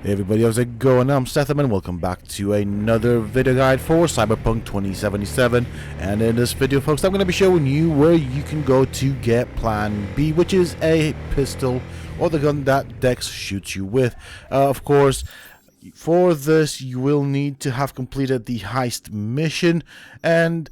Hey everybody, how's it going? I'm Sethum and welcome back to another video guide for Cyberpunk 2077. And in this video, folks, I'm going to be showing you where you can go to get Plan B, which is a pistol or the gun that Dex shoots you with. Of course, for this you will need to have completed the heist mission, and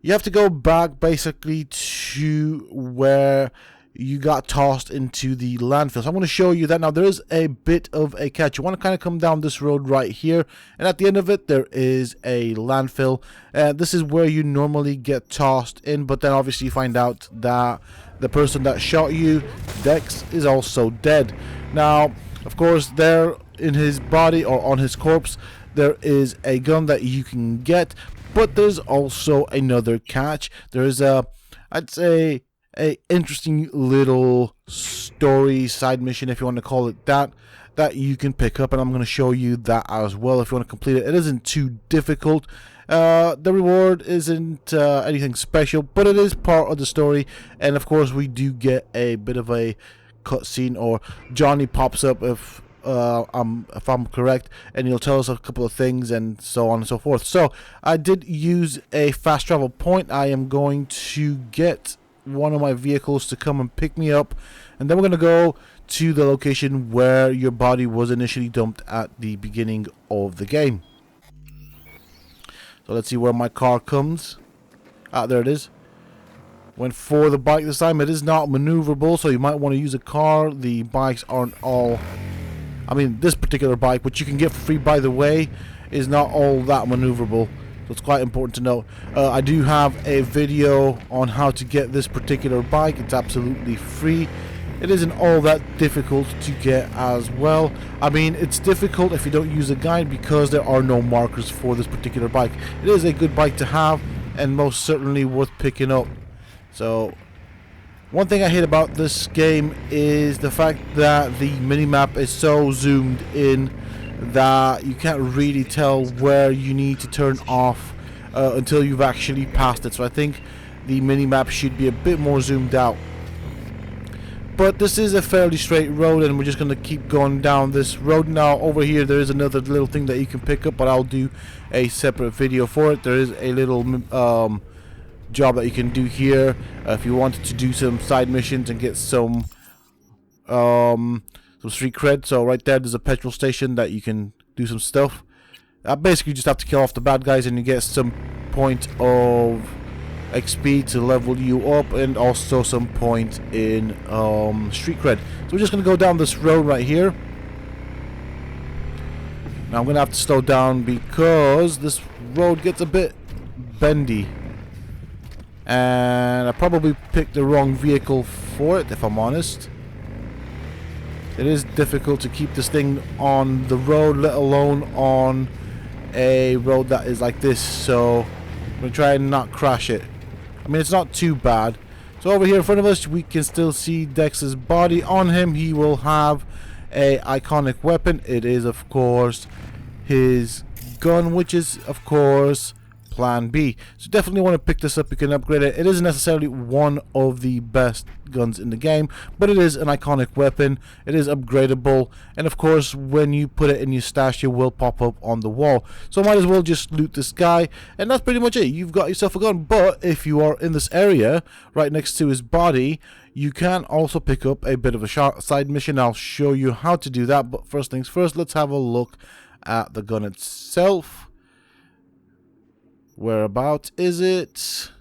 you have to go back basically to where you got tossed into the landfill. So I'm going to show you that. Now there is a bit of a catch. You want to kind of come down this road right here, and at the end of it there is a landfill. This is where you normally get tossed in, but then obviously you find out that the person that shot you, Dex, is also dead. Now of course there in his body or on his corpse there is a gun that you can get, but there's also another catch. There is I'd say a interesting little story side mission, if you want to call it that you can pick up, and I'm going to show you that as well if you want to complete it. It isn't too difficult. The reward isn't anything special, but it is part of the story, and of course we do get a bit of a cutscene, or Johnny pops up if I'm correct, and he'll tell us a couple of things and so on and so forth. So I did use a fast travel point. I am going to get one of my vehicles to come and pick me up, and then we're going to go to the location where your body was initially dumped at the beginning of the game. So let's see where my car comes. There it is. Went for the bike this time. It is not maneuverable, so you might want to use a car. The bikes aren't all, I mean this particular bike, which you can get for free by the way, is not all that maneuverable. So it's quite important to note. I do have a video on how to get this particular bike. It's absolutely free. It isn't all that difficult to get as well. I mean, it's difficult if you don't use a guide because there are no markers for this particular bike. It is a good bike to have and most certainly worth picking up. So one thing I hate about this game is the fact that the minimap is so zoomed in that you can't really tell where you need to turn off until you've actually passed it. So I think the minimap should be a bit more zoomed out. But this is a fairly straight road, and we're just going to keep going down this road. Now over here there is another little thing that you can pick up, but I'll do a separate video for it. There is a little job that you can do here if you wanted to do some side missions and get some street cred. So right there's a petrol station that you can do some stuff. Basically you just have to kill off the bad guys and you get some point of XP to level you up, and also some point in street cred. So we're just going to go down this road right here. Now I'm going to have to slow down because this road gets a bit bendy, and I probably picked the wrong vehicle for it, if I'm honest. It is difficult to keep this thing on the road, let alone on a road that is like this. So I'm going to try and not crash it. I mean, it's not too bad. So over here in front of us, we can still see Dex's body. On him, he will have a iconic weapon. It is, of course, his gun, which is, of course, Plan B. So definitely want to pick this up. You can upgrade it. It isn't necessarily one of the best guns in the game, but it is an iconic weapon. It is upgradable, and of course when you put it in your stash it will pop up on the wall. So might as well just loot this guy, and that's pretty much it. You've got yourself a gun. But if you are in this area right next to his body, you can also pick up a bit of a side mission. I'll show you how to do that, but first things first, let's have a look at the gun itself. Whereabouts is it?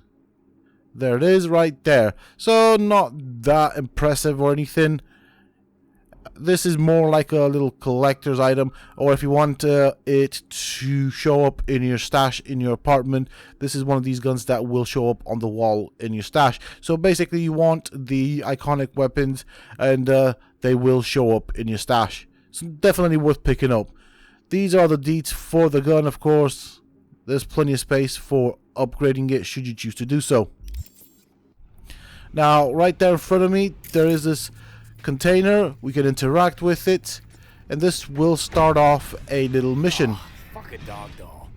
There it is, right there. So not that impressive or anything. This is more like a little collector's item, or if you want it to show up in your stash in your apartment, this is one of these guns that will show up on the wall in your stash. So basically you want the iconic weapons, and they will show up in your stash. So definitely worth picking up. These are the deets for the gun. Of course there's plenty of space for upgrading it should you choose to do so. Now right there in front of me there is this container. We can interact with it, and this will start off a little mission. Fuck a dog doll.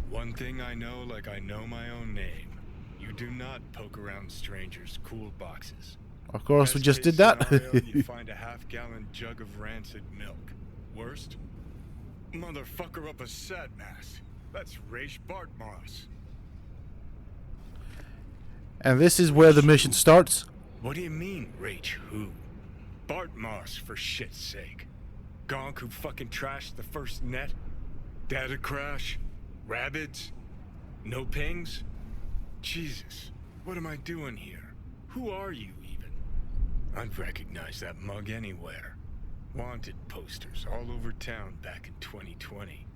One thing I know like I know my own name. You do not poke around strangers' cool boxes. Of course, we just did that. You find a half-gallon jug of rancid milk. Worst? Motherfucker up a sat mask. That's Raish Bartmoss. And this is where the mission starts. What do you mean, Raish who? Bartmoss, for shit's sake. Gonk who fucking trashed the first net? Data crash? Rabbids? No pings? Jesus, what am I doing here? Who are you even? I'd recognize that mug anywhere. Wanted posters all over town back in 2020.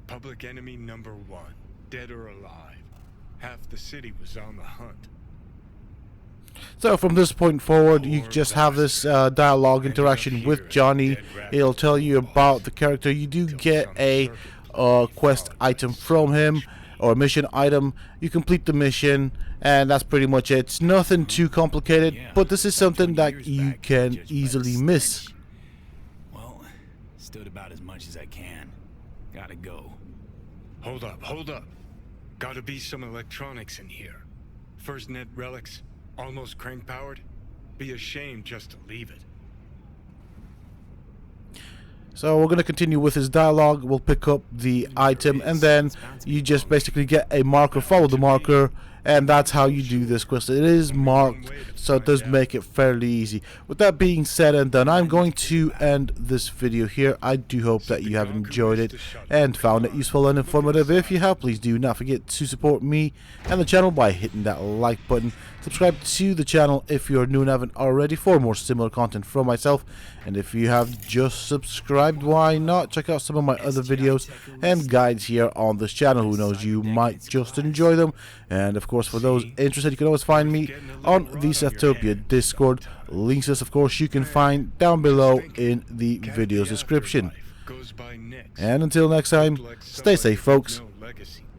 Public enemy number 1, dead or alive. Half the city was on the hunt. So from this point forward, you just have this dialogue interaction with Johnny. It'll tell you about the character. You do get a quest item from him, or a mission item. You complete the mission, and that's pretty much it. It's nothing too complicated, but this is something that you can easily miss. Well, stood about as much as I can. Gotta go. Hold up. Gotta be some electronics in here. First net relics, almost crank powered. Be a shame just to leave it. So we're going to continue with his dialogue. We'll pick up the item, and then you just basically get a marker, follow the marker, and that's how you do this quest. It is marked, so it does make it fairly easy. With that being said and done, I'm going to end this video here. I do hope that you have enjoyed it and found it useful and informative. If you have, please do not forget to support me and the channel by hitting that like button. Subscribe to the channel if you're new and haven't already for more similar content from myself. And if you have just subscribed, why not check out some of my other videos and guides here on this channel. Who knows, you might just enjoy them. And of course, for those interested, you can always find me on the Sethtopia Discord. Links, of course, you can find down below in the video's description. And until next time, stay safe, folks.